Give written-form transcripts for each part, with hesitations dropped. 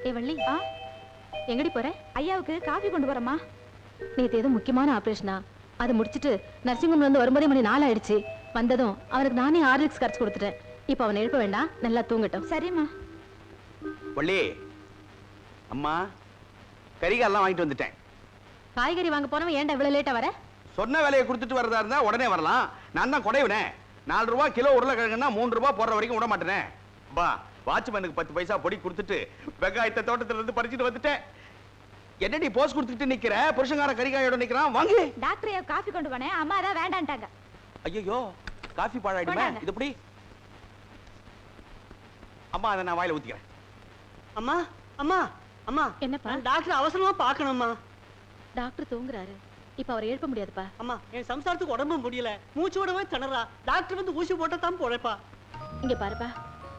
ஏ வள்ளி, எங்கடி போற? ஐயாவுக்கு காஃபி கொண்டு வரமா? நேத்து ஏதோ முக்கியமான ஆபரேஷனா, அதை முடிச்சிட்டு நர்சிங் ஹோம்ல வந்து வரும்போதே மணி 4 ஆயிடுச்சு. வந்ததும் அவனுக்கு நானே ஹார்லிக்ஸ் கரைச்சு கொடுத்துட்டேன். இப்ப அவனை எழுப்ப வேண்டாம், நல்லா தூங்கட்டும். சரிம்மா. வள்ளி, அம்மா கறிகாலாம் வாங்கிட்டு வந்துட்டேன். காய்கறி வாங்க போனவன் ஏன்டா இவ்வளவு லேட்டா வர? சொன்ன வேலையை கொடுத்துட்டு வரதா இருந்தா உடனே வரலாம். நான் தான் குறைவினேன். 4 ரூபாய் கிலோ உருளைக்கிழங்குன்னா 3 ரூபாய் போடுற வரைக்கும் விட மாட்டேனே. பா, வாட்ச்மேனுக்கு 10 பைசா பொடி கொடுத்துட்டு வெங்காயத்தை தோட்டத்துல இருந்து பறிச்சுட்டு வந்துட்டேன். என்னடி போஸ் கொடுத்துட்டு நிக்கிற? புருஷங்கார கறிகாயோட நிக்கிறான். வாங்க. டாக்டர் காஃபி கொண்டு போனேன், அம்மா தான் வேண்டான்ட்டாங்க. ஐயோ, காஃபி பாழாயிடுமே. இது எப்படி? அம்மா, அதை நான் வாயில ஊத்திக்கிறேன். அம்மா அம்மா அம்மா, என்னப்பா? டாக்டர் அவசரமா பார்க்கணும்மா. டாக்டர் தூங்குறாரு, இப்ப அவரை எழுப்ப முடியாதுப்பா. அம்மா, என் சம்சாரத்துக்கு உடம்பு முடியல, மூச்சு விடவே திணறா. டாக்டர் வந்து ஊசி போட்டா தான் போறப்பா. இங்க பாருப்பா,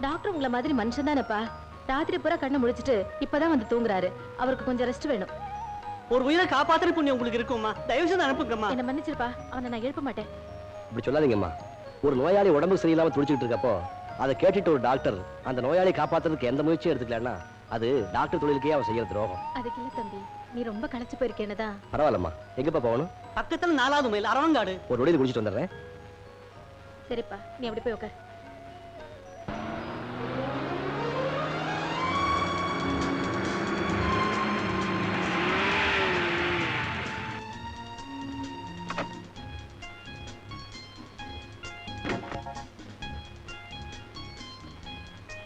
டாக்டர் உங்களை மாதிரி மனுஷன் தானேப்பா. ராத்திரி பூரா கண்ணு முடிச்சிட்டு இப்பதான் வந்து தூங்குறாரு. அவருக்கு கொஞ்சம் ரெஸ்ட் வேணும். ஒரு உயிரை காப்பாத்துற புண்ணியம் உங்களுக்கு இருக்கும்மா. தயவு செய்து அனுப்புங்கம்மா. என்ன மன்னிச்சிருப்பா, அவனை நான் எழுப்ப மாட்டேன். இப்படி சொல்லாதீங்கம்மா. ஒரு நோயாளி உடம்பு சரியில்லாம துடிச்சிட்டு இருக்கப்போ அதை கேட்டுட்டு ஒரு டாக்டர் அந்த நோயாளி காப்பாத்துறதுக்கு எந்த முயற்சியும் எடுத்துக்கலன்னா அது டாக்டர் தொழிலுக்கே அவன் செய்யற துரோகம். அதுக்கு இல்ல தம்பி, நீ ரொம்ப களைச்சு போயிருக்கேன்னுதான். பரவாயில்லம்மா, எங்கப்பா போகணும்? பக்கத்துல 4வது மைல் அரவங்காடு. ஒரு நொடியில் குடிச்சிட்டு வந்துடுறேன். சரிப்பா, நீ அப்படி போய் உட்கார்.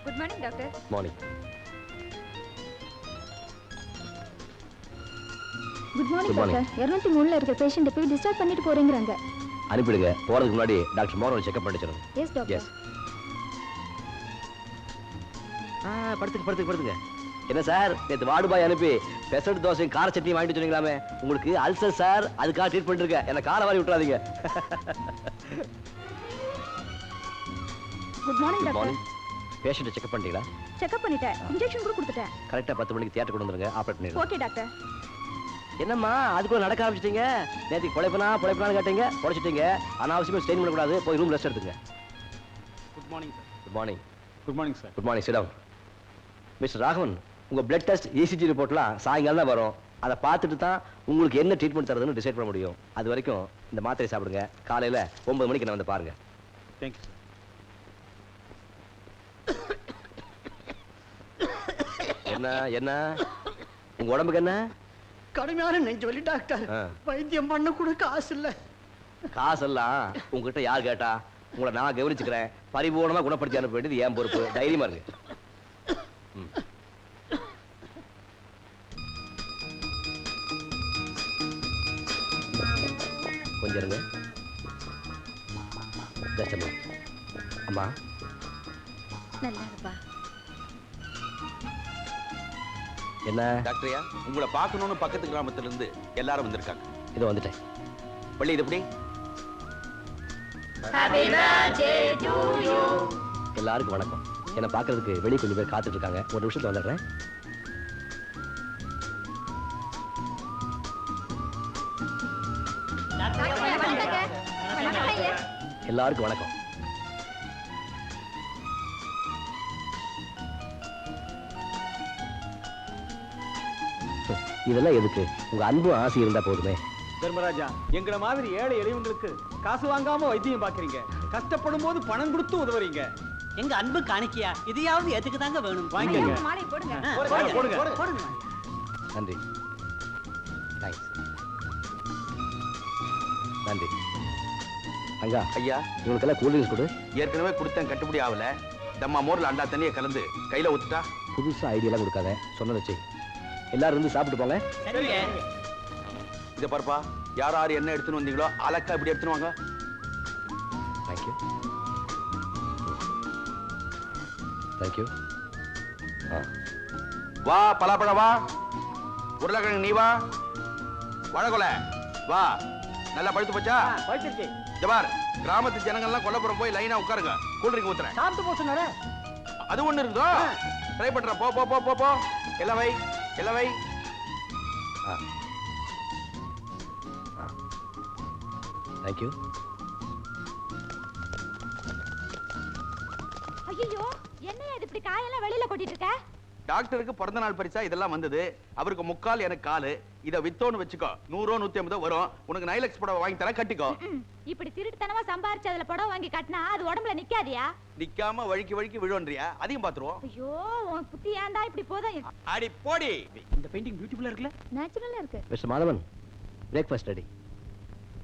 Good morning doctor. Morning. Good morning doctor. 203ல இருக்க பேஷண்ட்டை போய் டிஸ்சார்ஜ் பண்ணிட்டு போறீங்கறாங்க. அனுப்பிடுங்க. போறதுக்கு முன்னாடி டாக்டர் மோரல் செக்அப் பண்ணிச்சறோம். Yes doctor. எஸ். படுத்துங்க. என்ன சார், நேத்து வார்டு பாய் அனுப்பி பெசட் தோசை கார சட்னி வாங்கிட்டு சொன்னீங்களாமே, உங்களுக்கு அல்சர் சார், அதுக்காக ட்ரீட்மெண்ட் இருக்கு. என்ன கார வாரி விட்டுறாதீங்க. Good morning doctor. பேஷண்ட்டை செக்அப் பண்ணிட்டீங்களா? செக்அப் பண்ணிட்டேன், இன்ஜெக்ஷன் கூட கொடுத்துட்டேன். கரெக்ட்டா 10 மணிக்கு தியேட்டர் கொண்டு வந்துருங்க, ஆபரேட் பண்ணிடுங்க. Okay doctor. என்னம்மா அதுக்குள்ள நடக்க ஆரம்பிச்சிட்டீங்க? நேத்து பொழைப்பனான்னு கேட்டீங்க, பொழைச்சிட்டீங்க. அனாவசியமா ஸ்டெயின் பண்ண கூடாது, போய் ரூம் ரெஸ்ட் எடுத்துங்க. Good morning sir. Good morning. Good morning sir. Good morning. Sit down. Mister Raghavan, உங்க பிளட் டெஸ்ட், ECG ரிப்போர்ட்லாம் சாயங்காலம் தான் வரும். அதை பார்த்துட்டு தான் உங்களுக்கு என்ன ட்ரீட்மெண்ட் தரதுன்னு டிசைட் பண்ண முடியும். அது வரைக்கும் இந்த மாத்திரை சாப்பிடுங்க. காலையில 9 மணிக்கு நான் வந்து பாருங்க. Thank you sir. என்ன உங்க உடம்புக்கு என்ன? கடுமையான நெஞ்சு வலி டாக்டர். வைத்தியம் பண்ண கூட காசு இல்ல. காசெல்லாம் உங்ககிட்ட யார் கேட்டா? உங்களை நான் கவனிச்சுக்கிறேன். பரிபூர்ணமா குணப்படுத்தி அனுப்ப வேண்டியது என் பொறுப்பு. தைரியமா இருக்கு. கொஞ்சம் இருங்க. அம்மா நல்லா இருப்பா. என்ன டாக்டரையா, உங்களை பார்க்கணும்னு பக்கத்து கிராமத்துல இருந்து எல்லாரும் வந்திருக்காங்க. இதோ வந்துட்டேன். வள்ளி, இது எப்படி? எல்லாருக்கும் வணக்கம். என்னை பார்க்கறதுக்கு வெளியே கொஞ்சம் பேர் காத்துட்டு இருக்காங்க. ஒரு நிமிஷத்துல வந்துடுறேன். எல்லாருக்கும் வணக்கம். இதெல்லாம் எதுக்கு? உங்க அன்பு ஆசை இருந்தா போதுமே. தர்மராஜா, எங்கள மாதிரி ஏழை எளியவங்களுக்கு காசு வாங்காம வைத்தியம் பாக்குறீங்க. கஷ்டப்படும் போது பணம் கொடுத்து உதவுறீங்க. எங்க அன்பு காணிக்கையா, இதையாவது எதுக்கு தாங்க வேணும்? வாங்கிக்கங்க. மாலை போடுங்க. போடுங்க. நன்றி. தேங்க்ஸ். நன்றி. அங்கா, ஐயா, இவங்களுக்கெல்லாம் கூல் ட்ரிங்க்ஸ் கொடு. ஏற்கனவே கொடுத்தேன், கட்டுப்படி ஆகல. தம்மா மோர்ல அண்டா தண்ணியை கலந்து கையில ஊத்துட்டா. புதுசா ஐடியெல்லாம் கொடுக்காத, சொன்னதை செய். எல்லாரும் இருந்து சாப்பிட்டு போங்க. இதை பாருப்பா, யார் என்ன எடுத்துன்னு வந்தீங்களோ அலக்கா இப்படி எடுத்துன்னு வாங்க. தேங்க்யூ. தேங்க்யூ. வா பலாப்பழ, வா உருளைக்கிழங்கு, நீ வா. வழக்கொலை வா. நல்லா பழுத்து போச்சா? ஜபார், கிராமத்து ஜனங்கள்லாம் கொல்லப்புறம் போய் லைனா உட்காருங்க. கூல்ட்ரிங்க் ஊத்துறேன். சாப்பிட்டு போ சொன்னாரே. அது ஒண்ணு இருக்குதோ, ட்ரை பண்ற. போ போ போ போ. எல்லாம் வை. தேங்க்யூ. ஐயோ, என்னையா இது இப்படி காயெல்லாம் வெளியில கொட்டிட்டு இருக்க? டாக்டருக்கு பிறந்த நாள் பரிசா இதெல்லாம் வந்தது. அவருக்கு முக்கால் எனக்கு காலு. இத வித்தோன்னு வச்சுக்கோ, 100 150 வரும். உனக்கு நைலக்ஸ் புடவை வாங்கி தர, கட்டிக்கோ. இப்படி திருட்டுத்தனமா சம்பாரிச்சு அதுல புடவை வாங்கி கட்டினா அது உடம்புல நிக்காதியா? நிக்காம வழுக்கி விழுவன்றியா? அதையும் பாத்துருவோம். ஐயோ உன் புத்தி ஏன்டா இப்படி போதும்? அடி போடி. இந்த பெயிண்டிங் பியூட்டிஃபுல்லா இருக்குல்ல? நேச்சுரலா இருக்கு. Mister Madhavan, breakfast ready.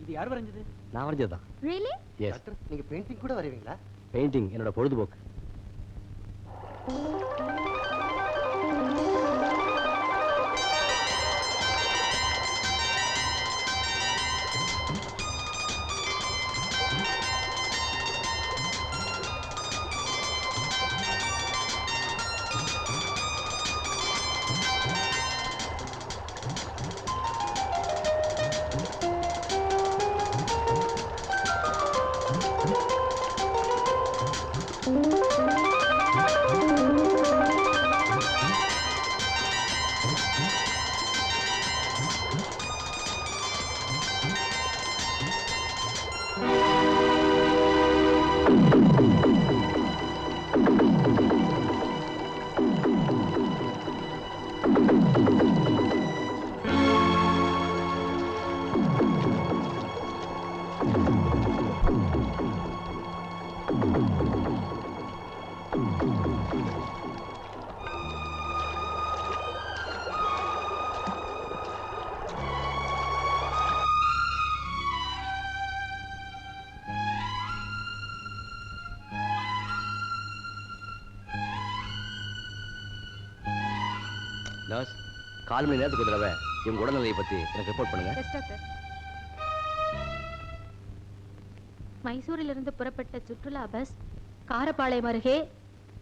இது யார் வரைஞ்சது? நான் வரைஞ்சதுதான். ரியலி? எஸ். டாக்டர், நீங்க பெயிண்டிங் கூட வரைவீங்களா? பெயிண்டிங் என்னோட பொழுதுபோக்கு. நர்ஸ், 4 மணி நேரத்துக்கு ஒரு தடவை இவங்க உடல்நிலையை பத்தி எனக்கு ரிப்போர்ட் பண்ணுங்க. Yes doctor. மைசூரிலிருந்து புறப்பட்ட சுற்றுலா பஸ் காரப்பாளையம் அருகே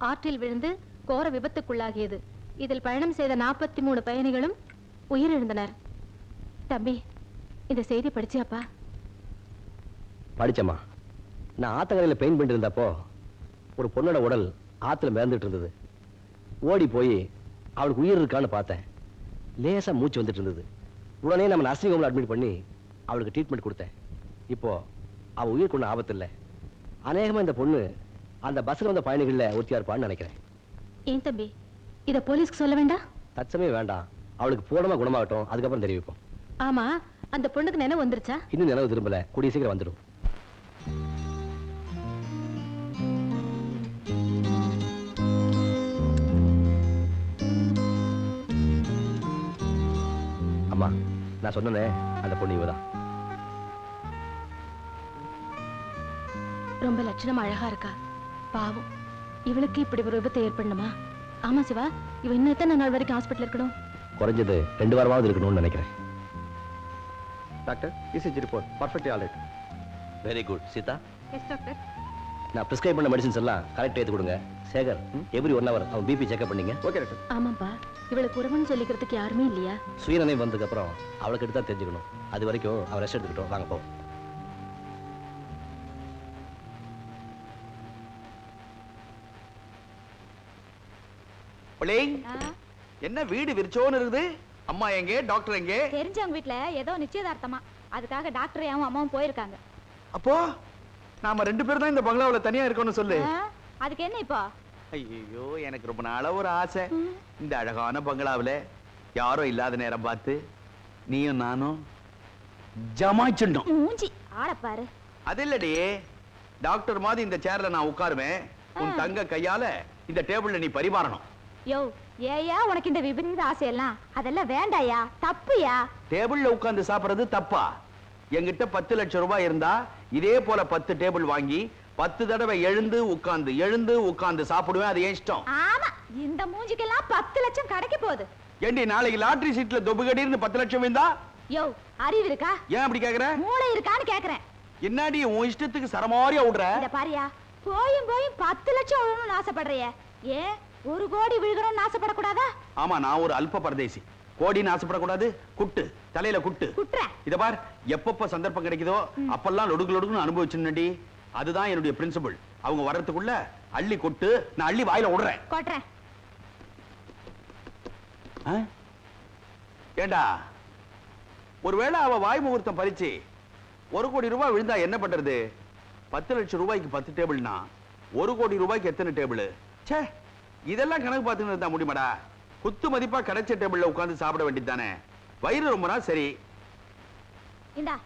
ஆற்றில் விழுந்து கோர விபத்துக்குள்ளாகியது. இதில் பயணம் செய்த 43 பயணிகளும் உயிரிழந்தனர். தம்பி, இந்த செய்தி படிச்சியாப்பா? படிச்சம்மா. நான் ஆத்தங்கரையில் பெயிண்ட் பண்ணிட்டு இருந்தப்போ ஒரு பொண்ணோட உடல் ஆத்துல மிதந்துட்டு இருந்தது. ஓடி போய் அவளுக்கு உயிர் இருக்கான்னு பார்த்தேன். லேசா மூச்சு வந்துட்டு இருந்தது. உடனே நம்ம நர்சிங் ஹோம்ல அட்மிட் பண்ணி அவளுக்கு ட்ரீட்மெண்ட் கொடுத்தேன். இப்போ அவள் உயிருக்கு ஒன்றும் ஆபத்து இல்லை. அநேகமா இந்த பொண்ணு அந்த பஸ்ஸில் வந்த பயணிகள்ல ஒருத்தியா இருப்பான்னு நினைக்கிறேன். ஏன் தம்பி, இத போலீஸ்க்கு சொல்ல வேண்டாம்? தற்சமயம் வேண்டாம். அவளுக்கு பூரணமா குணமாகட்டும், அதுக்கப்புறம் தெரிவிப்போம். ஆமா, அந்த பொண்ணுக்கு நினைவு வந்துருச்சா? இன்னும் நினைவு திரும்பல, கூடிய சீக்கிரம் வந்துடும். அம்மா, நான் சொன்னேனே அந்த பொண்ணு இவதான். ரொம்ப லட்சணம் அழகா இருக்கா. பாவம், இவளுக்கு இப்படி ஒரு விபத்து ஏற்படணுமா? ஆமா சிவா, இவ இன்னும் எத்தனை நாள் வரைக்கும் ஹாஸ்பிட்டல் இருக்கணும்? குறைஞ்சது 2 வாரமாவது இருக்கணும்னு நினைக்கிறேன். Doctor, ECG report perfectly all right. Very good. Sita, yes doctor. நான் பிரிஸ்கிரைப் பண்ண மெடிசன்ஸ் எல்லாம் கரெக்ட் எடுத்து கொடுங்க. சேகர், எவ்ரி 1 hour அவன் பிபி செக்அப் பண்ணீங்க. Okay doctor. ஆமாப்பா, இவளுக்கு உறவுன்னு சொல்லிக்கிறதுக்கு யாருமே இல்லையா? சுயநினைவு வந்ததுக்கு அப்புறம் அவளுக்கு எடுத்தா தெரிஞ்சுக்கணும். அது வரைக்கும் அவன் ரெஸ்ட் எடுத்துக்கிட்டோம். வாங்க போ. என்ன வீடு விரிச்சோன்னு இருக்குது? அம்மா எங்கே? டாக்டர் எங்கே? தெரிஞ்சவங்க வீட்ல ஏதோ நிச்சயதார்த்தமா, அதுக்காக டாக்டர் அம்மாவும் போயிருக்காங்க. அப்போ நாம 2 பேரும் தான் இந்த பங்களாவுல தனியா இருக்கோம்னு சொல்லு. அதுக்கு என்ன இப்போ? ஐயோ, எனக்கு ரொம்ப நாளா ஒரு ஆசை. இந்த அழகான பங்களாவுல யாரும் இல்லாத நேரம் பார்த்து நீயும் நானும் ஜமாய்ச்சிட்டோம். மூஞ்சி ஆளப்பாரு. அது இல்லடி, டாக்டர் மாதிரி இந்த சேர்ல நான் உட்காருவேன். உன் தங்க கையால இந்த டேபிள்ல நீ பரிமாறணும். யோ, ஏயா உனக்கு இந்த விபரீத ஆசையெல்லாம்? அதெல்லாம் வேண்டாயா, தப்புயா. டேபிள்ல உட்கார்ந்து சாப்பிடுறது தப்பா? என்கிட்ட 10 லட்சம் ரூபாய் இருந்தா இதே போல 10 டேபிள் வாங்கி 10 தடவை எழுந்து உட்கார்ந்து சாப்பிடுவேன். அது ஏன் இஷ்டம். ஆமா, இந்த மூஞ்சிக்கெல்லாம் 10 லட்சம் கிடைக்க போகுது. ஏண்டி, நாளைக்கு லாட்டரி சீட்ல தொபுகடின்னு 10 லட்சம் இருந்தா? யோ, அறிவு இருக்கா? ஏன் அப்படி கேக்குற? மூளை இருக்கான்னு கேக்குறேன். என்னடி உன் இஷ்டத்துக்கு சரமாரியா விடுற? இத பாரியா, போயும் 10 லட்சம் விழணும்னு ஆசைப்படுறிய. ஏன் 1 கோடி விழுகணும்னு ஆசைப்படக்கூடாதா? ஆமா, நான் ஒரு அல்ப பரதேசி. கோடின்னு ஆசைப்படக்கூடாது. குட்டு தலையில குட்டு. இத பார், எப்பப்ப சந்தர்ப்பம் கிடைக்குதோ அப்பெல்லாம் லொடுக்கு அனுபவிச்சுடி. அதுதான் என்னுடைய பிரின்சிபல். அவங்க வர்றதுக்குள்ள அள்ளி கொட்டு, நான் அள்ளி வாயில விடுறேன். கொட்றேன். ஏண்டா, ஒருவேளை அவ வாய் முகூர்த்தம் பறிச்சு 1 கோடி ரூபாய் விழுந்தா என்ன பண்றது? 10 லட்சம் ரூபாய்க்கு 10 டேபிள்னா 1 கோடி ரூபாய்க்கு எத்தனை டேபிள்? ச்சே, இதெல்லாம் கணக்கு பார்த்துன்னு இருந்தா முடியுமாடா? குத்து மதிப்பா கிடைச்ச டேபிள்ல உட்கார்ந்து சாப்பிட வேண்டியதுதானே. வயிறு ரொம்ப நாள் சரி. இந்தா.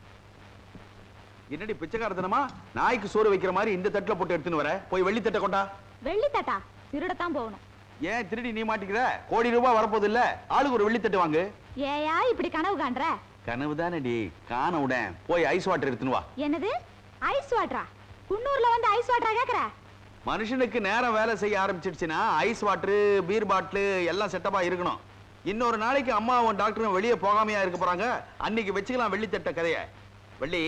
என்னடி பிச்சைக்காரத்தனமா நாய்க்கு சோறு வைக்கிற மாதிரி இந்த தட்டுல போட்டு எடுத்துன்னு வர? போய் வெள்ளி தட்டை கொண்டா. வெள்ளி தட்டா? திருடத்தான் போகணும். ஏன் திருடி நீ மாட்டிக்கிற? கோடி ரூபாய் வரப்போது இல்ல, ஆளுக்கு ஒரு வெள்ளி தட்டு வாங்கு. ஏயா இப்படி கனவு காண்ற? கனவு தானடி, காண உடன். போய் ஐஸ் வாட்டர் எடுத்துன்னு வா. என்னது ஐஸ் வாட்டரா? குன்னூர்ல வந்து ஐஸ் வாட்டரா கேக்குற? மனுஷனுக்கு நேரம் வேலை செய்ய ஆரம்பிச்சிடுச்சுன்னா ஐஸ் வாட்டரு, பீர் பாட்டிலு எல்லாம் செட்டப்பா இருக்கணும். இன்னொரு நாளைக்கு அம்மாவும் டாக்டரும் வெளியே போகாமையா இருக்க போறாங்க. அன்னைக்கு வச்சுக்கலாம் வெள்ளி தட்ட கதைய. வெள்ளி,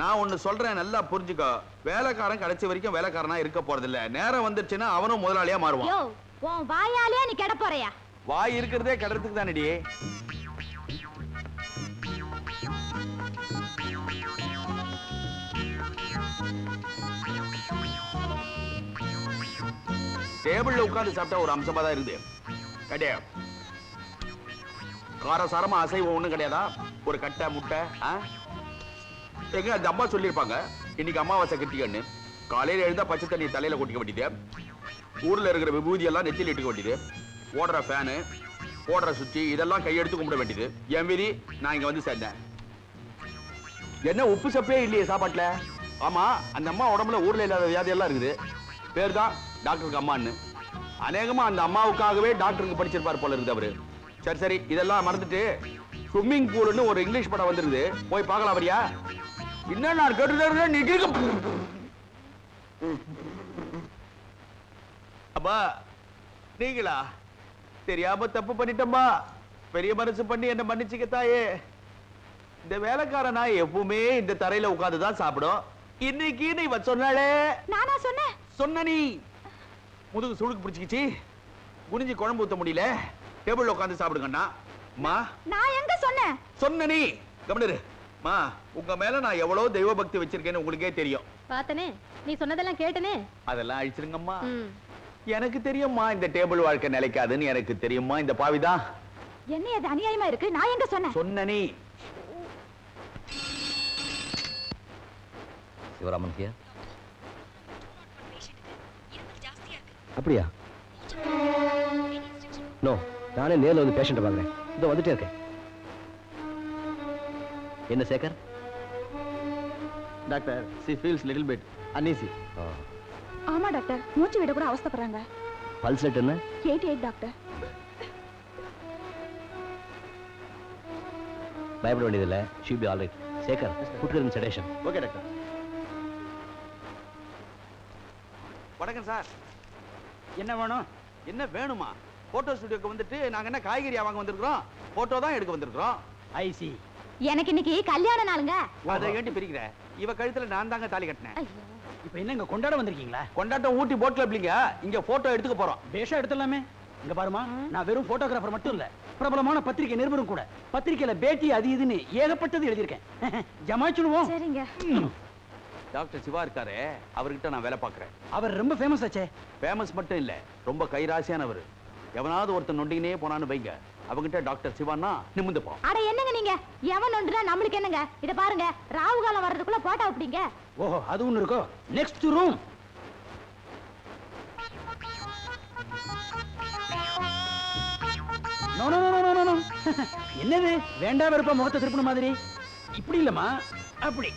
நான் ஒண்ணு சொல்றேன், நல்லா புரிஞ்சுக்கோ. வேலைக்காரன் கடைசி வரைக்கும் வேலைக்காரனா இருக்க போறது இல்ல. நேரம் வந்துருச்சுன்னா அவனும் முதலாளியா மாறுவான். யோ, உன் வாயாலே நீ கெட போறியா? வாய் இருக்கிறதே கடறதுக்கு தானடி. டேபிள்ல உட்கார்ந்து சாப்பிட்டா ஒரு அம்சமா தான் இருக்குது. கிடையாது காரசாரமா அசைவம் ஒண்ணும் கிடையாதா? ஒரு கட்டை முட்டை. எங்க அந்த அம்மா சொல்லியிருப்பாங்க, இன்னைக்கு அமாவாசை கிருத்திகன்னு. காலையில எழுந்தா பச்சை தண்ணி தலையில கொட்டிக்க வேண்டியது, ஊர்ல இருக்கிற விபூதி எல்லாம் நெத்தியில் இட்டுக்க வேண்டியது, ஓடுற ஃபேனு, போடுற சுவிட்ச் இதெல்லாம் கையெடுத்து கும்பிட வேண்டியது. என் விதி, நான் இங்க வந்து சேர்ந்தேன். என்ன உப்பு சப்பே இல்லையே சாப்பாட்டுல? ஆமா, அந்த அம்மா உடம்புல ஊர்ல இல்லாத வியாதி எல்லாம் இருக்குது. பேர் தான் டாக்டருக்கு அம்மான்னு. அநேகமா அந்த அம்மாவுக்காகவே டாக்டருக்கு படிச்சிருப்பார் போல இருக்குது அவரு. சரி சரி, இதெல்லாம் மறந்துட்டு ஸ்விம்மிங் பூல்னு ஒரு இங்கிலீஷ் படம் வந்துருது, போய் பார்க்கலாம் வரியா? என்ன நான் கேட்டு அப்பா நீங்களா? தெரியாம தப்பு பண்ணிட்டம்பா. பெரிய மனசு பண்ணி என்ன மன்னிச்சுக்க தாயே. இந்த வேலைக்கார நாய் எப்பவுமே இந்த தரையில உட்கார்ந்துதான் சாப்பிடும். இன்னைக்கு நீ சொன்னாலே. நானா சொன்னேன்? சொன்ன நீ. முதுகு சுழுக்கு பிடிச்சிக்கிச்சு, குனிஞ்சு குழம்பு ஊத்த முடியல, டேபிள்ல உட்கார்ந்து சாப்பிடுங்கண்ணா. மா, நான் எங்க சொன்னேன்? சொன்ன நீ கவனிரு. மா, உங்க மேல நான் எவ்வளவு தெய்வ பக்தி வச்சிருக்கேன்னு உங்களுக்கே தெரியும். பார்த்தனே, நீ சொன்னதெல்லாம் கேட்டனே. அதெல்லாம் அழிச்சிருங்கம்மா. எனக்கு தெரியும்மா இந்த டேபிள் வாழ்க்கை நிலைக்காதுன்னு எனக்கு தெரியுமா. இந்த பாவிதான். என்ன அது அநியாயமா இருக்கு? நான் எங்க சொன்னேன்? சொன்ன நீ. சிவராமன் ஹியர். அப்படியா? நோ, நானே நேர்ல வந்து பேஷண்ட்டை பார்க்குறேன். இதோ வந்துட்டே இருக்கேன். என்ன Sekar? Doctor, she feels little bit uneasy. ஆமா டாக்டர், மூச்சு விட கூட அவஸ்தைப்படுறாங்க. பல்ஸ் ரேட் என்ன? 88 டாக்டர். பயப்பட வேண்டியதில்லை. she will be all right. Sekar, put her in sedation. Okay doctor. வணக்கம் சார். என்ன வேணும்? என்ன வேணுமா? போட்டோ ஸ்டுடியோக்கு வந்துட்டு நாங்க என்ன காய்கறியா வாங்க வந்திருக்கிறோம்? போட்டோ தான் எடுக்க வந்திருக்கிறோம். ஐசி. எனக்கு இன்னைக்கு கல்யாண நாளுங்க. அதை ஏண்டி பிரிக்கிற? இவ கழுத்துல நான் தாங்க தாலி கட்டினேன். இப்போ என்ன இங்க கொண்டாட வந்திருக்கீங்களா? கொண்டாட்டம் ஊட்டி போட்ல இல்லைங்க, இங்க போட்டோ எடுத்துக்க போறோம். பேஷா எடுத்துடலாமே. இங்க பாருமா, நான் வெறும் போட்டோகிராஃபர் மட்டும் இல்ல, பிரபலமான பத்திரிகை நிருபரும் கூட. பத்திரிகையில பேட்டி அது இதுன்னு ஏகப்பட்டது எழுதியிருக்கேன். ஜமாச்சுடுவோம். சரிங்க. டாக்டர் சிவா இருக்காரு, அவர்கிட்ட நான் வேலை பார்க்கறேன். அவர் ரொம்ப ஃபேமஸ் ஆச்சே. ஃபேமஸ் மட்டும் இல்ல, ரொம்ப கைராசியானவர். எவனாவது ஒருத்தன் நொண்டினே போனான்னு வைங்க, அவங்கிட்ட டாக்டர் சிவான்னா நிமிந்துப்போம். அட என்னங்க நீங்க? எவன் ஒன்றுனா நம்மளுக்கு என்னங்க? இத பாருங்க, ராவு காலம் வர்றதுக்குள்ள போட்டோ அப்படிங்க. ஓஹோ, அது ஒண்ணு இருக்கோ. Next room. No no no no no. என்னது வேண்டா வெறுப்பா முகத்தை திருப்பின மாதிரி? இப்படி இல்லம்மா, அப்படி.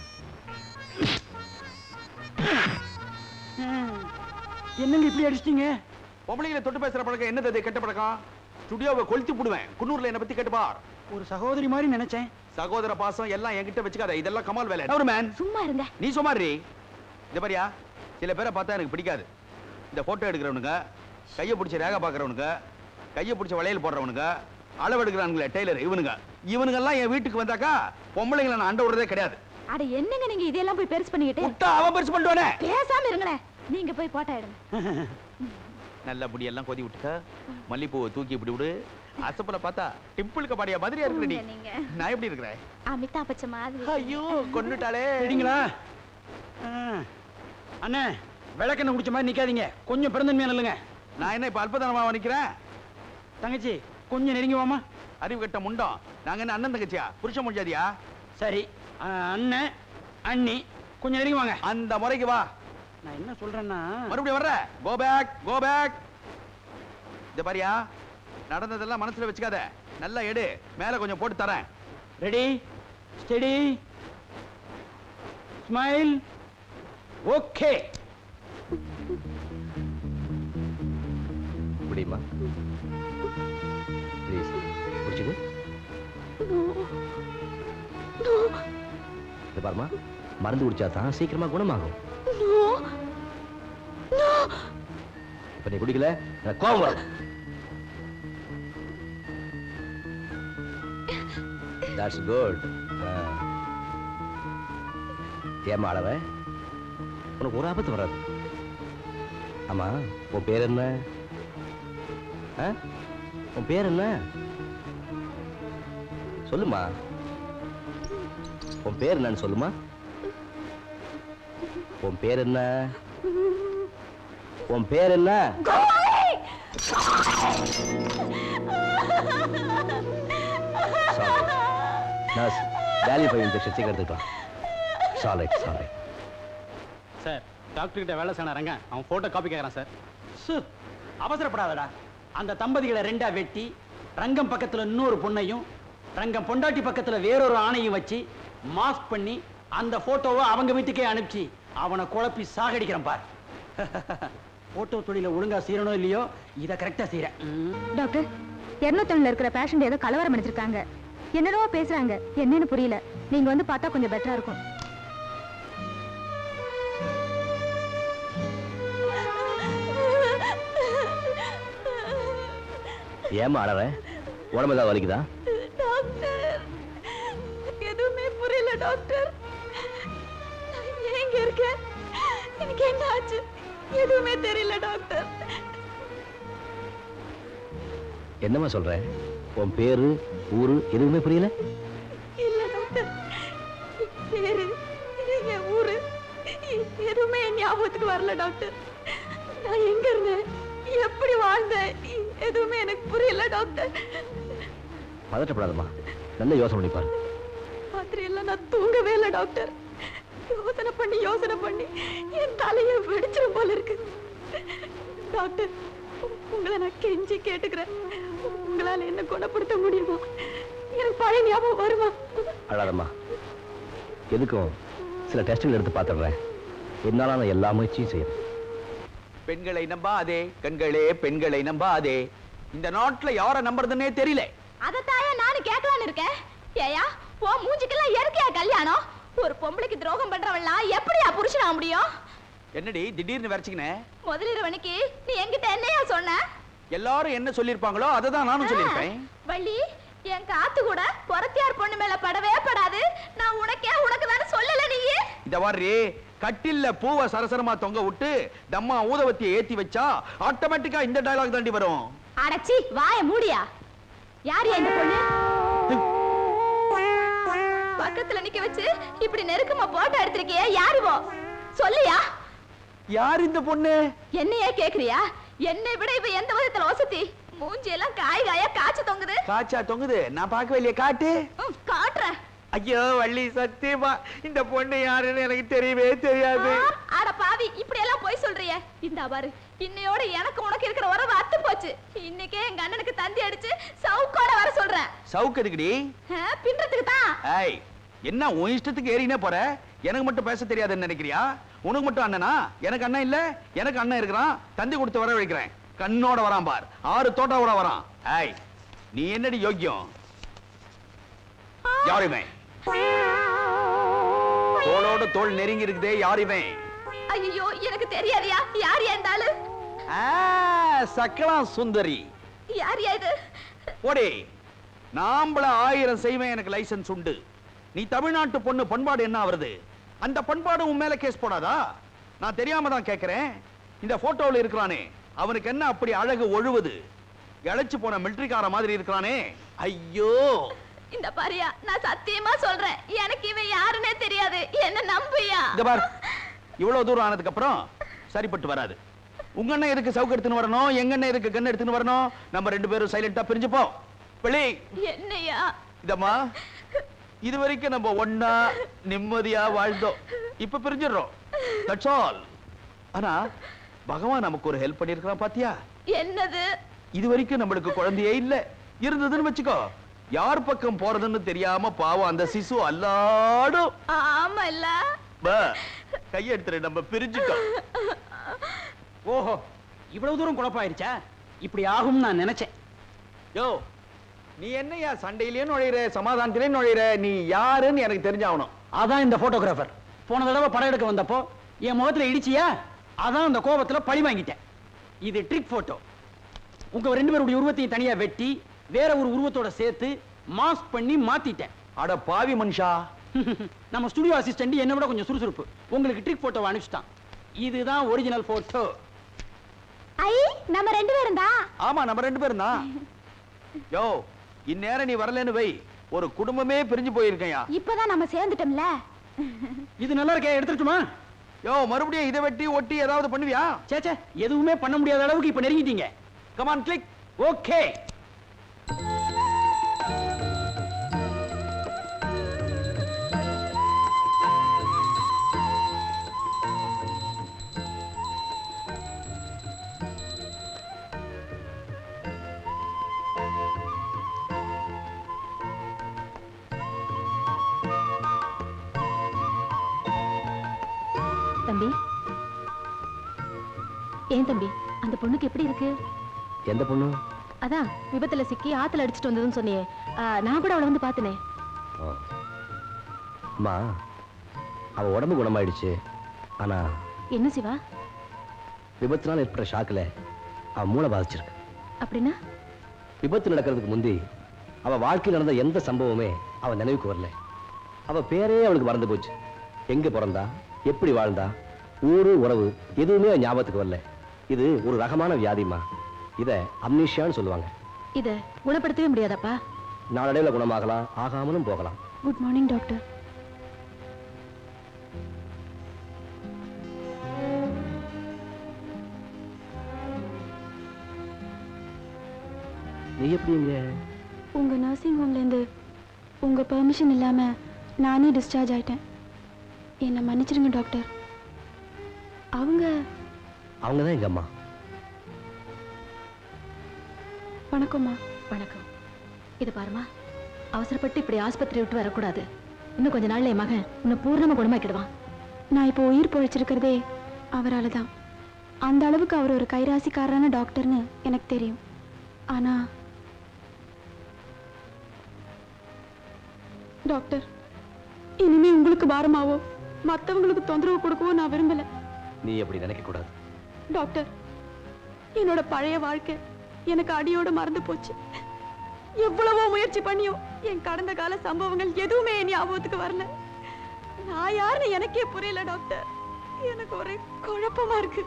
என்னங்க இப்படி அடிச்சிட்டீங்க? பொம்பளைங்களை தொட்டு பேசுற பழக்கம் என்னது? அது கெட்ட பழக்கம். ஸ்டுடியோவை கொளுத்தி போடுவேன். குன்னூர்ல என்ன பத்தி கேட்டுப்பார். ஒரு சகோதரி மாதிரி நினைச்சேன். சகோதர பாசம் எல்லாம் என்கிட்ட வச்சுக்காத. இதெல்லாம் கமால் வேலை. ஒரு மேன். சும்மா இருங்க. நீ சுமாரி. இந்த பாரியா, சில பேரை பார்த்தா எனக்கு பிடிக்காது. இந்த போட்டோ எடுக்கிறவனுங்க, கையை பிடிச்ச ரேகா பார்க்கறவனுங்க, கையை பிடிச்ச வளையல் போடுறவனுங்க, அளவு எடுக்கிறானுங்களே டெய்லர், இவனுங்க எல்லாம் என் வீட்டுக்கு வந்தாக்கா பொம்பளைங்களை நான் அண்ட விடுறதே கிடையாது. அட என்னங்க நீங்க இதெல்லாம் போய் பெருசு பண்ணிக்கிட்டு? முட்டா அவன் பெருசு பண்ணுவானே. பேசாம இருங்களே. நீங்க போய் போட்டோ எடுங்க. நல்ல முடி எல்லாம் கொதி விட்டுக்க, மல்லிப்பூவை தூக்கி இப்படி விடு. அசப்பல பார்த்தா டிம்பிளுக்கு பாடியா மாதிரியா இருக்கிற நீ. நான் எப்படி இருக்கிறேன்? அமிதாப் பச்சன் மாதிரி. ஐயோ கொன்னுட்டாளே. சரிங்களா அண்ணே? விளக்கெண்ண குடிச்ச மாதிரி நிக்காதீங்க, கொஞ்சம் பிறந்தன்மையா நல்லுங்க. நான் என்ன இப்ப அல்பதனமா நிக்கிறேன்? தங்கச்சி கொஞ்சம் நெருங்கி வாமா. அறிவு கட்ட முண்டம். நாங்க என்ன அண்ணன் தங்கச்சியா? புருஷ முடியாதியா? சரி, அண்ணன் அண்ணி கொஞ்சம் நெருங்கி வாங்க. அந்த முறைக்கு வா. நான் என்ன சொல்றேன்னா, மறுபடியும் வர்ற. Go back, go back. இந்த பாரியா, நடந்ததெல்லாம் மனசுல வச்சுக்காத, நல்லா எடு, மேல கொஞ்சம் போட்டு தரேன். Ready, steady, smile, okay. முடியுமா? ப்ளீஸ் முடிச்சுது. இது பாருமா, மருந்து குடிச்சா தான் சீக்கிரமா குணமாகும். இப்ப நீ குடிக்கல, எனக்கு கோபம் வரும். That's good. ஏமா அளவ, உனக்கு ஒரு ஆபத்து வராது. ஆமா, உன் பேர் என்ன? உன் பேர் என்ன? சொல்லுமா, உன் பேர் என்னன்னு சொல்லுமா. உன் பேர் என்ன? உன் பேர் என்ன? நர்ஸ், வேல்யூ 5 இன்ஜெக்ஷன் சீக்கிரம் எடுத்துக்கலாம். சாலை சாலை. சார், டாக்டர் கிட்ட வேலை செய்யற ரங்க அவன் போட்டோ காப்பி கேட்கறான் சார். அவசரப்படாதடா. அந்த தம்பதிகளை ரெண்டா வெட்டி ரங்கம் பக்கத்துல இன்னொரு பொண்ணையும் ரங்கம் பொண்டாட்டி பக்கத்துல வேறொரு ஆணையும் வச்சு மாஸ்க் பண்ணி அந்த போட்டோவை அவங்க வீட்டுக்கே அனுப்பிச்சு அவனை குழப்பி சாகடிக்கிறான் பார். போட்டோ தொழில ஒழுங்கா செய்யறனோ இல்லையோ இதை கரெக்டா செய்யறேன். டாக்டர், 201 இருக்கிற பேஷண்ட் ஏதோ கலவரம் அடிச்சிருக்காங்க. என்னடோ பேசுறாங்க, என்னன்னு புரியல. நீங்க வந்து பார்த்தா கொஞ்சம் பெட்டரா இருக்கும். ஏமா அழற? உடம்பு ஏதாவது வலிக்குதா? டாக்டர், எதுவுமே புரியல டாக்டர். நான் எங்க இருக்கேன், எனக்கு என்ன ஆச்சு, எதுவுமே தெரியல டாக்டர். என்னமா சொல்ற? உன் பேரு, ஊரு எதுவுமே புரியல? இல்ல டாக்டர், பேரு, என் ஊரு எதுவுமே என் ஞாபகத்துக்கு வரல டாக்டர். நான் எங்க இருந்தேன், எப்படி வாழ்ந்தேன், எதுவுமே எனக்கு புரியல டாக்டர். பதட்டப்படாதம்மா, நல்ல யோசனை பண்ணி பாரு. ராத்திரியெல்லாம் நான் தூங்கவே இல்லை டாக்டர். யோசனை பண்ணி என் தலையை வெடிச்சிடும் போல இருக்கு டாக்டர். உங்களை நான் கெஞ்சி கேட்டுக்கிறேன், உங்களால என்ன குணப்படுத்த முடியுமா? எனக்கு பழைய ஞாபகம் வருமா? அழாதம்மா, எதுக்கும் சில டெஸ்டுகள் எடுத்து பார்த்துடுறேன். என்னால நான் எல்லா முயற்சியும் செய்யறேன். பெண்களை நம்பாதே கண்களே, பெண்களை நம்பாதே. இந்த நாட்டுல யார நம்புறதுன்னே தெரியல. அதத்தாயா நானும் கேட்கலான்னு இருக்கேன். ஏயா, ஓ மூஞ்சிக்கெல்லாம் இயற்கையா கல்யாணம்? ஒரு பொம்பளைக்கு துரோகம் பண்றவன்லாம் எப்படியா புருஷனா முடியும்? என்னடி திடீர்னு வரைச்சிக்கினே? முதலிரவனுக்கு நீ என்கிட்ட என்னையா சொன்ன? எல்லாரும் என்ன சொல்லிருப்பாங்களோ அதை தான் நானும் சொல்லியிருப்பேன். வள்ளி, என் காத்து கூட பொறத்தியார் பொண்ணு மேல படவே படாது. நான் உனக்கு தானே சொல்லல நீ. இத வாரி கட்டில்ல பூவை சரசரமா தொங்க விட்டு தம்மா ஊதவத்தியை ஏத்தி வச்சா ஆட்டோமேட்டிக்கா இந்த டயலாக் தாண்டி வரும். அடச்சி, வாய மூடியா. யாரியா இந்த பொண்ணு? பக்கத்துல நிக்க வச்சு இப்படி நெருக்கமா போட்டோ எடுத்திருக்கியே, யாருவோ சொல்லியா? யார் இந்த பொண்ணு? என்னையே கேக்குறியா? என்னை விட இவ எந்த விதத்துல வசதி? மூஞ்சி எல்லாம் காயா காய்ச்சி தொங்குது. காச்சா தொங்குது, நான் பார்க்கவே இல்லையே. காட்டு. காட்டுறேன். ஐயோ வள்ளி, சத்தியமா இந்த பொண்ணு யாருன்னு எனக்கு தெரியவே தெரியாது. அட பாவி, இப்படி எல்லாம் போய் சொல்றியே. இந்த பாரு, இன்னையோட எனக்கு உனக்கு இருக்கிற உறவு அத்து போச்சு. இன்னைக்கே எங்க அண்ணனுக்கு தந்தி அடிச்சு சவுக்கோட வர சொல்றேன். சவுக்கு எதுக்குடி? பின்றதுக்கு தான். ஏய், என்ன உன் இஷ்டத்துக்கு ஏறினே போற? எனக்கு மட்டும் பேச தெரியாதுன்னு நினைக்கிறியா? உனக்கு மட்டும் அண்ணனா? எனக்கு அண்ணன் இல்ல. எனக்கு அண்ணன் இருக்கிறான், தந்தி கொடுத்து வர வைக்கிறேன். கண்ணோட வரான் பார், 6 தோட்டாவோட வரான். ஏய், நீ என்னடி யோக்கியம்? யாருமே தோளோட தோள் நெருங்கி இருக்குதே, யாருமே? ஐயோ, எனக்கு தெரியாதியா யார் ஏந்தாளு? சக்கலா சுந்தரி. யார் இது? ஓடே, நாம்பள 1000 செய்வேன், எனக்கு லைசன்ஸ் உண்டு. நீ தமிழ்நாட்டு பொண்ணு, பண்பாடு என்ன ஆவறது? அந்த பண்பாடு உன் மேல கேஸ் போடாதா? நான் தெரியாம தான் கேட்கிறேன். இந்த போட்டோவில் இருக்கிறானே, அவனுக்கு என்ன அப்படி அழகு ஒழுவது? இழைச்சு போன மிலிட்டரிக்கார மாதிரி இருக்கிறானே. ஐயோ, இந்த பாரியா, நான் சத்தியமா சொல்றேன், எனக்கு இவன் யாருன்னே தெரியாது. என்ன நம்பியா? இந்த பார், இவ்வளவு தூரம் ஆனதுக்கு அப்புறம் சரிப்பட்டு வராது. உங்க அண்ணன் எதுக்கு சவுக்கு எடுத்துன்னு வரணும், எங்க அண்ணன் எதுக்கு கண்ணு எடுத்துன்னு வரணும்? நம்ம 2 பேரும் சைலண்டா பிரிஞ்சுப்போம். வெளி என்னையா? இதம்மா, இது வரைக்கும் நம்ம ஒண்ணா நிம்மதியா வாழ்ந்தோம். இப்ப பிரிஞ்சிடறோம். That's all. ஆனா பகவான் நமக்கு ஒரு ஹெல்ப் பண்ணிருக்கான் பாத்தியா? என்னது? இது வரைக்கும் நம்மளுக்கு குழந்தையே இல்ல. இருந்ததுன்னு வச்சுக்கோ, யார் பக்கம் போறதுன்னு தெரியாம பாவம் அந்த சிசு அல்லாடும். ஆமா இல்ல பா, கையெடுத்துரு, நம்ம பிரிஞ்சுட்டோம். ஓஹோ, இவ்வளவு தூரம் குழப்பாயிருச்சா? இப்படி ஆகும்னு நான் நினைச்சேன். யோ, நீ என்னையா சண்டையிலேயே நுழையிற, சமாதானத்திலே நுழையிற? நீ யாருன்னு எனக்கு தெரிஞ்சாகணும். அதான் இந்த போட்டோகிராஃபர் போன தடவை படம் எடுக்க வந்தப்போ என் முகத்துல இடிச்சியா, அதான் அந்த கோபத்துல பழி வாங்கிட்டேன். இது ட்ரிக் போட்டோ. உங்க ரெண்டு பேருடைய உருவத்தையும் தனியா வெட்டி வேற ஒரு உருவத்தோட சேர்த்து மாஸ்க் பண்ணி மாத்திட்டேன். அட பாவி மனுஷா. நம்ம ஸ்டுடியோ அசிஸ்டன்ட் என்ன விட கொஞ்சம் சுறுசுறுப்பு. உங்களுக்கு ட்ரிக் போட்டோ அனுப்பிச்சிட்டான். இதுதான் ஒரிஜினல் போட்டோ. ஐ, நம்ம ரெண்டு பேரும் தான். ஆமா, நம்ம ரெண்டு பேரும் தான். யோ, இந்நேரம் நீ வரலன்னு வை, ஒரு குடும்பமே பிரிஞ்சு போயிருக்கையா. இப்பதான் நம்ம சேர்ந்துட்டோம்ல. இது நல்லா இருக்கே, எடுத்துட்டுமா? யோ, மறுபடியும் இதை வெட்டி ஒட்டி ஏதாவது பண்ணுவியா? சேச்சே, எதுவுமே பண்ண முடியாத அளவுக்கு இப்ப நெருங்கிட்டீங்க. Come on, click. ஓகே. தம்பி, ஏன் தம்பி, அந்த பொண்ணுக்கு எப்படி இருக்கு? எந்த பொண்ணு? அதான் விபத்துல சிக்கி ஆத்துல அடிச்சிட்டு வந்ததுன்னு சொன்னியே, நான் கூட அவளை வந்து பார்த்தனே. அம்மா, அவ உடம்பு குணமாயிடுச்சு. ஆனா என்ன சிவா? விபத்துனால ஏற்பட்ட ஷாக்ல அவ மூளை பாதிச்சிருக்கு. அப்படின்னா? விபத்து நடக்கிறதுக்கு முந்தி அவ வாழ்க்கையில் நடந்த எந்த சம்பவமே அவ நினைவுக்கு வரல. அவ பேரே அவளுக்கு மறந்து போச்சு. எங்க பிறந்தா, எப்படி வாழ்ந்தா, ஊரு உறவு எதுவுமே ஞாபகத்துக்கு வரல. இது ஒரு ரகமான வியாதிமா. இத அம்னீஷியான்னு சொல்லுவாங்க. இத குணப்படுத்தவே முடியாதப்பா. நாளடைவுல குணமாகலாம், ஆகாமலும் போகலாம். Good morning doctor. நீ எப்படி இங்க? உங்க நர்சிங் ஹோம்ல இருந்து உங்க பெர்மிஷன் இல்லாம நானே டிஸ்சார்ஜ் ஆயிட்டேன். என்னை மன்னிச்சிருங்க டாக்டர். அவங்கதான் எங்க அம்மா. வணக்கம்மா. வணக்கம். இது பாருமா, அவசரப்பட்டு இப்படி ஆஸ்பத்திரி விட்டு வரக்கூடாது. இன்னும் கொஞ்ச நாள்ல என் மகன் உன்னை பூர்ணமா குணமாக்கிடுவான். நான் இப்போ உயிர் பொழைச்சிருக்கிறதே அவரால தான். அந்த அளவுக்கு அவர் ஒரு கைராசிக்காரரான டாக்டர்னு எனக்கு தெரியும். ஆனா டாக்டர், இனிமே உங்களுக்கு பாரமாவோ மற்றவங்களுக்கு தொந்தரவு கொடுக்கவோ நான் விரும்பல. நீ எப்படி நினைக்க கூடாது டாக்டர். என்னோட பழைய வாழ்க்கை எனக்கு அடியோட மறந்து போச்சு. எவ்வளவோ முயற்சி பண்ணியும் என் கடந்த கால சம்பவங்கள் எதுவுமே என் ஞாபகத்துக்கு வரல. நான் யாருன்னு எனக்கே புரியல டாக்டர். எனக்கு ஒரே குழப்பமா இருக்கு.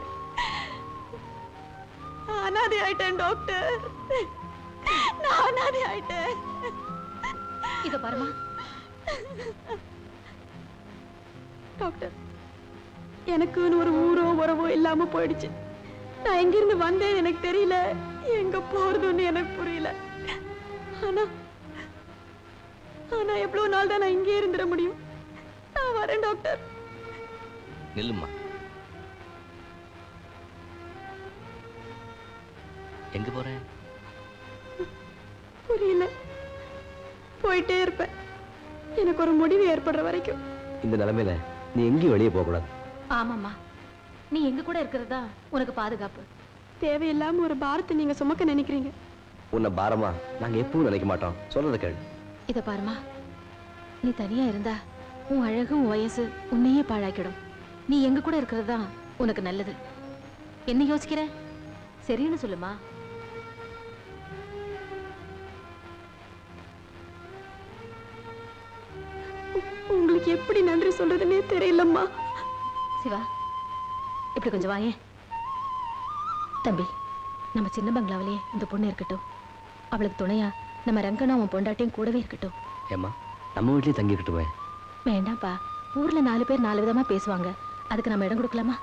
அனாதை ஆயிட்டேன் டாக்டர். நான் அனாதை ஆயிட்டேன். இத பாருமா டாக்டர், எனக்குன்னு ஒரு ஊரோ உறவோ இல்லாம போயிடுச்சு. நான் எங்கிருந்து வந்தேன்னு எனக்கு தெரியல, எங்க போறதுன்னு எனக்கு புரியல. ஆனா ஆனா எவ்வளவு நாள் தான் நான் இங்கே இருந்துட முடியும்? நான் வரேன் டாக்டர். நில்லுமா. எங்க போற? புரியல. போயிட்டே இருப்பேன், எனக்கு ஒரு முடிவு ஏற்படுற வரைக்கும். இந்த நிலைமையில நீ எங்கேயும் வெளியே போக கூடாது. ஆமாம்மா, நீ எங்க கூட இருக்கிறதா உனக்கு பாதுகாப்பு. தேவையில்லாம ஒரு பாரத்தை நீங்க சுமக்க நினைக்கிறீங்க. உன்னை பாரமா நாங்க எப்பவும் நினைக்க மாட்டோம். சொல்றத கேளு. இத பாருமா, நீ தனியா இருந்தா உன் அழகு, உன் வயசு உன்னையே பாழாக்கிடும். நீ எங்க கூட இருக்கிறதா உனக்கு நல்லது. என்ன யோசிக்கிற? சரின்னு சொல்லுமா. உங்களுக்கு எப்படி நன்றி சொல்றதுன்னே தெரியலம்மா. சிவா, இப்படி கொஞ்சம் வாயே. தம்பி, நம்ம சின்ன பங்களாவிலேயே இந்த பொண்ணு இருக்கட்டும். அவளுக்கு துணையா நம்ம ரங்கனா உன் பொண்டாட்டியும் கூடவே இருக்கட்டும். ஏம்மா, நம்ம வீட்லயே தங்கிக்கிட்டுமே. வேண்டாம்ப்பா, ஊர்ல 4 பேர் 4 விதமா பேசுவாங்க. அதுக்கு நம்ம இடம் கொடுக்கலாமா?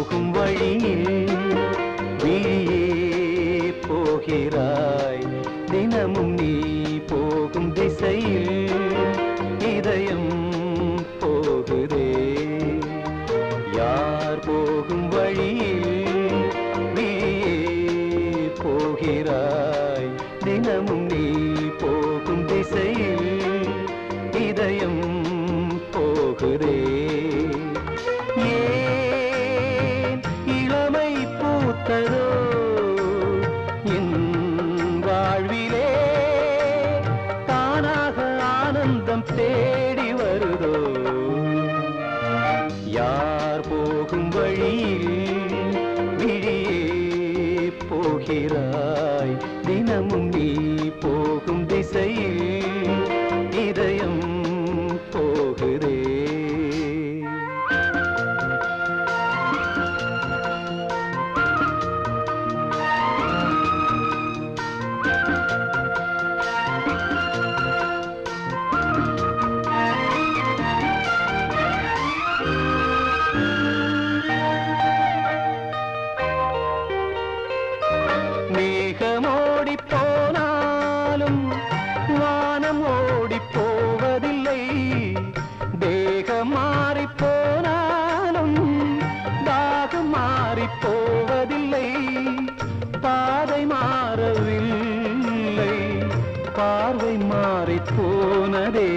போகும் வழியில் விழியே போகிறாய் தினமும் நீ போகும் திசையில் இதயம் போகுதே யார் போகும் வழியில் விழியே போகிறாய் தினமும் நீ போகும் திசையில் இதயம் போகுதே ஏன் இளமை பூத்ததோ என் வாழ்விலே தானாக ஆனந்தம் தேடி வருதோ யார் போகும் வழியில் விழியே போகிறாய் தினமும் நீ போகும் திசையில் இதயம் போகுதே மேகமோடி போனாலும் வானம் ஓடி போவதில்லை தேகம் மாறி போனாலும் தாகம் மாறி போவதில்லை பாதை மாறவில்லை பார்வை மாறி போனதே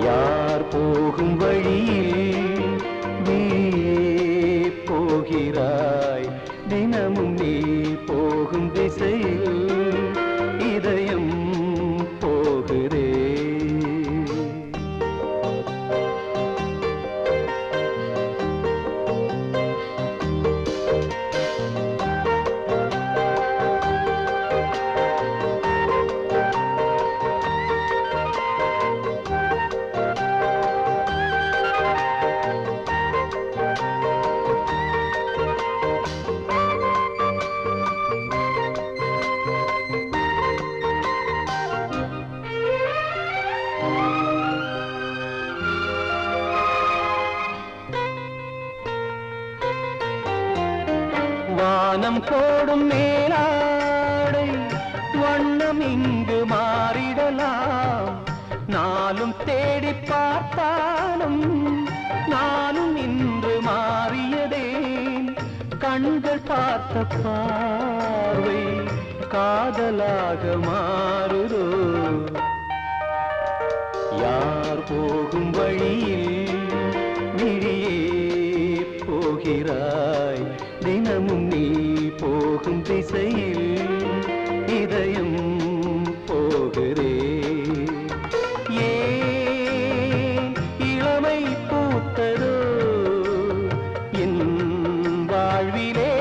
யார் போகும் வழியில் நீயே போகிறாய் தினமும் நீ போகும் திசையில் இதயம் போகுதே வானம் போடும் மேலாடை வண்ணம் இங்கு மாறிடலாம் நாளும் தேடி பார்த்தாலும் நானும் இன்று மாறியதே கண்கள் பார்த்த பார்வை காதலாக மாறுதோ யார் போகும் வழியில் விழியே போகிறாய் தினமும் நீ போகும் திசையில் இதயம் போகிறே ஏன் இளமை பூத்ததோ என் வாழ்விலே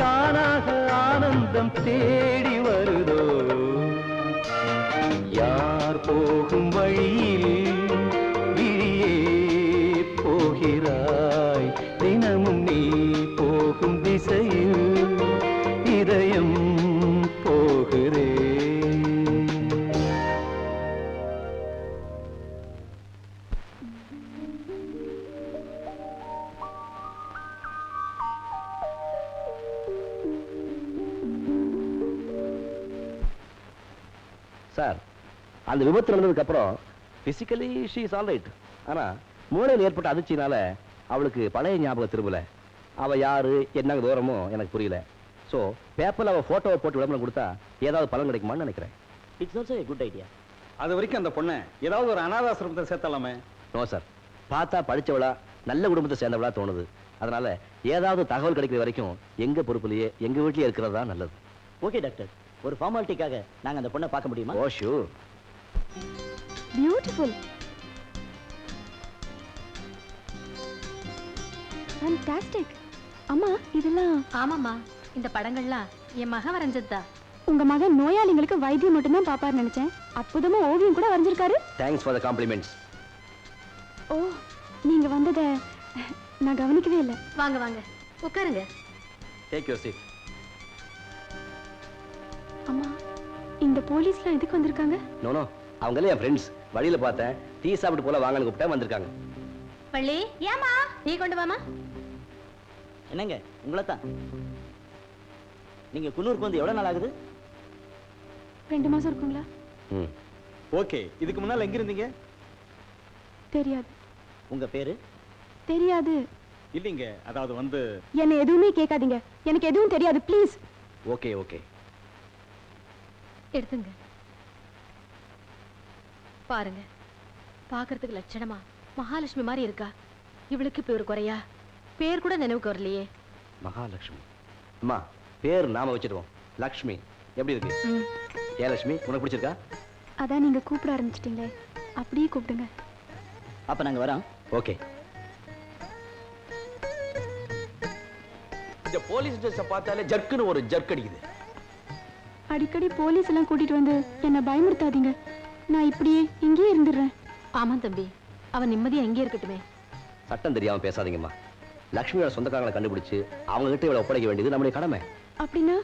தானாக ஆனந்தம் தேடி வருதோ யார் போகும் வழியில் விழியே போகிறாய் தினமும் நீ போகும் திசையில் இதயம் போகிறே சார் அந்த விபத்து நடந்ததுக்கு அப்புறம் physically she is all right ஆனா மூளையில் ஏற்பட்ட அதிர்ச்சினால அவளுக்கு பழைய ஞாபகம் திரும்பல அவ யாரு என்ன தூரமோ எனக்கு புரியல சோ பேப்பர்ல அவ போட்டோவை போட்டு விளம்பரம் கொடுத்தா ஏதாவது பலன் கிடைக்குமான்னு நினைக்கிறேன் it's also a good idea அது வரைக்கும் அந்த பொண்ணை ஏதாவது ஒரு அனாதாசிரமத்தை சேர்த்தலாமே நோ சார் பார்த்தா படிச்சவளா நல்ல குடும்பத்தை சேர்ந்தவளா தோணுது அதனால ஏதாவது தகவல் கிடைக்கிற வரைக்கும் எங்க பொறுப்புலயே எங்க வீட்லயே இருக்கிறது தான் நல்லது ஓகே டாக்டர் ஒரு ஃபார்மாலிட்டிக்காக நாங்க அந்த பொண்ணை பார்க்க முடியுமா ஓ ஷூர் பியூட்டிஃபுல் ஃபேண்டாஸ்டிக் அம்மா இதெல்லாம் ஆமாம்மா இந்த படங்கள்லாம் என் மகன் வரைஞ்சதுதான் உங்க மகன் நோயாளிங்களுக்கு வைத்தியம் மட்டும்தான் பாப்பாரு நினைச்சேன் அற்புதமா ஓவியம் கூட வரைஞ்சிருக்காரு தேங்க்ஸ் ஃபார் த காம்ப்ளிமெண்ட்ஸ் ஓ நீங்க வந்ததை நான் கவனிக்கவே இல்லை வாங்க வாங்க உட்காருங்க டேக் யுவர் சீட் அம்மா இந்த போலீஸ்லாம் எதுக்கு வந்திருக்காங்க நோ நோ அவங்களே என் ஃப்ரெண்ட்ஸ் வழியில பார்த்தேன் டீ சாப்பிட்டு போல வாங்கன்னு கூப்பிட்டா வந்திருக்காங்க பள்ளி ஏமா நீ கொண்டு வாமா. என்னங்க உங்களை தான். நீங்க குன்னூருக்கு வந்து எவ்வளவு நாள் ஆகுது? 2 மாசம் இருக்குங்களா? ம் ஓகே, இதுக்கு முன்னால எங்க இருந்தீங்க? தெரியாது. உங்க பேரு? தெரியாது. இல்லைங்க, அதாவது வந்து என்ன எதுவுமே கேட்காதீங்க. எனக்கு எதுவும் தெரியாது ப்ளீஸ். Okay okay. எடுத்துங்க பாருங்க. பாக்குறதுக்கு லட்சணமா மகாலட்சுமி மாதிரி இருக்கா. இவளுக்கு இப்ப ஒரு குறையா? பேர் கூட நினைவுக்கு வரலையே. மகாலட்சுமி. அம்மா பேர் நாம வச்சிருவோம். லக்ஷ்மி எப்படி இருக்கு? ஏன் லட்சுமி, உனக்கு பிடிச்சிருக்கா? அதான் நீங்க கூப்பிட ஆரம்பிச்சிட்டீங்களே, அப்படியே கூப்பிடுங்க. அப்ப நாங்க வரோம். ஓகே. இந்த போலீஸ் ட்ரெஸ் பார்த்தாலே ஜர்க்குன்னு ஒரு ஜர்க் அடிக்குது. அடிக்கடி போலீஸ் எல்லாம் கூட்டிட்டு வந்து என்ன பயமுறுத்தாதீங்க. நான் இப்படியே இங்கேயே இருந்துடுறேன். ஆமா தம்பி, அவன் நிம்மதியா எங்கே இருக்கட்டுமே. சட்டம் தெரியாம பேசாதீங்கம்மா. லக்ஷ்மியோட சொந்தக்காரங்களை கண்டுபிடிச்சு அவங்க கிட்ட இவளை ஒப்படைக்க வேண்டியது நம்முடைய கடமை. அப்படின்னா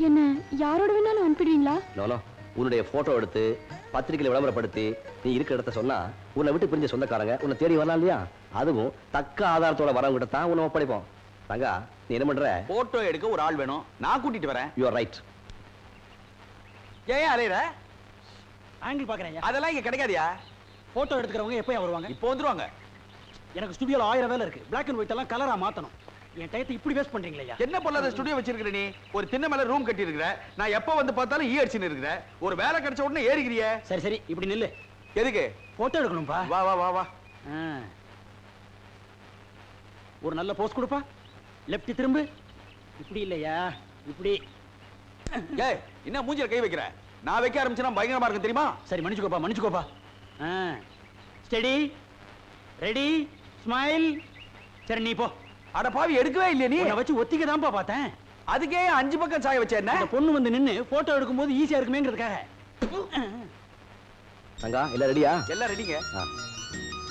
என்ன யாரோட வேணாலும் அனுப்பிடுவீங்களா? நோனோ, உன்னுடைய போட்டோ எடுத்து பத்திரிகையில விளம்பரப்படுத்தி நீ இருக்கிற இடத்த சொன்னா உன்னை விட்டு பிரிஞ்ச சொந்தக்காரங்க உன்னை தேடி வரலாம் இல்லையா? அதுவும் தக்க ஆதாரத்தோட வரவங்க கிட்ட தான் உன்னை ஒப்படைப்போம். தங்கா, நீ என்ன பண்ற? போட்டோ எடுக்க ஒரு ஆள் வேணும், நான் கூட்டிட்டு வரேன். You are right. ஏன் அலையற? ஆங்கிள் பாக்குறேன். அதெல்லாம் இங்க கிடைக்காதியா? போட்டோ எடுத்துக்கிறவங்க எப்போ வருவாங்க? இப்போ வந்துருவாங்க. எனக்கு ஸ்டுடியோல 1000 வேலை இருக்கு. பிளாக் அண்ட் ஒயிட் எல்லாம் கலரா மாத்தணும். என் டயத்தை இப்படி வேஸ்ட் பண்றீங்களா? என்ன பொல்லாத ஸ்டுடியோ வச்சிருக்கிற நீ? ஒரு திண்ணை மேல ரூம் கட்டி இருக்கிற. நான் எப்ப வந்து பார்த்தாலும் ஈ அடிச்சுன்னு இருக்கிற. ஒரு வேலை கிடைச்ச உடனே ஏறிக்கிறியே. சரி சரி, இப்படி நில்லு. எதுக்கு? போட்டோ எடுக்கணும்பா. வா வா வா வா. ஒரு நல்ல போஸ் கொடுப்பா. லெஃப்ட் திரும்பு. இப்படி இல்லையா, இப்படி. ஏய், என்ன மூஞ்சில கை வைக்கிற? நான் வைக்க ஆரம்பிச்சேன்னா பயங்கரமா இருக்கும் தெரியுமா? சரி, மன்னிச்சுக்கோப்பா மன்னிச்சுக்கோப்பா. Steady, ready, smile. சரி நீ போ. அட பாவி, எடுக்கவே இல்லையா நீ? உன்னை வச்சு ஒத்திக்க தான்ப்பா பார்த்தேன். அதுக்கே 5 பக்கம் சாய வச்ச என்ன? அந்த பொண்ணு வந்து நின்னு போட்டோ எடுக்கும்போது ஈஸியா இருக்குமேங்கிறதுக்காக. தங்கா, எல்லாம் ரெடியா? எல்லாம் ரெடிங்க.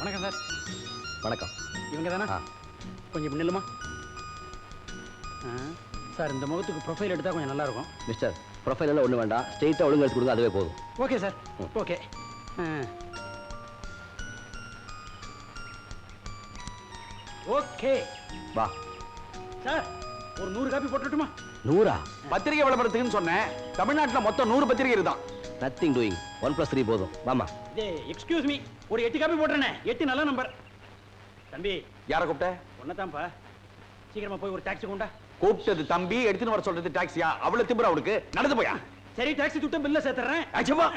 வணக்கம் சார். வணக்கம். இவங்க தானே? கொஞ்சம் இப்படி நில்லுமா. சார், இந்த முகத்துக்கு ப்ரொஃபைல் எடுத்தா கொஞ்சம் நல்லா இருக்கும். மிஸ்டர், ப்ரொஃபைல் எல்லாம் ஒண்ணு வேண்டாம். ஸ்ட்ரெயிட்டா ஒழுங்கு எடுத்து கொடுங்க, அதுவே போதும். Okay sir, okay. ஓகே வா. சார், ஒரு 100 காப்பி போட்டுட்டுமா? 100? பத்திரிகை விளம்பரத்துக்குன்னு சொன்னேன். தமிழ்நாட்டுல மொத்தம் 100 பத்திரிகை இருக்குதான். Nothing doing. 1+3 போதும். வாமா. எக்ஸ்கியூஸ் மீ, ஒரு 8 காப்பி போட்டுறேனே. 8 நல்ல நம்பர். தம்பி, யாரை கூப்பிட்ட? ஒன்னதான்ப்பா. சீக்கிரமா போய் ஒரு டாக்ஸி கொண்டா. கூப்பிட்டது தம்பி, எடுத்துன்னு வர சொல்றது டாக்ஸியா? அவ்வளவு திமிரா அவனுக்கு. நடந்து போயா. சரி, டாக்ஸி துட்டம் பில்ல சேர்த்துறேன். ஆச்சப்பா.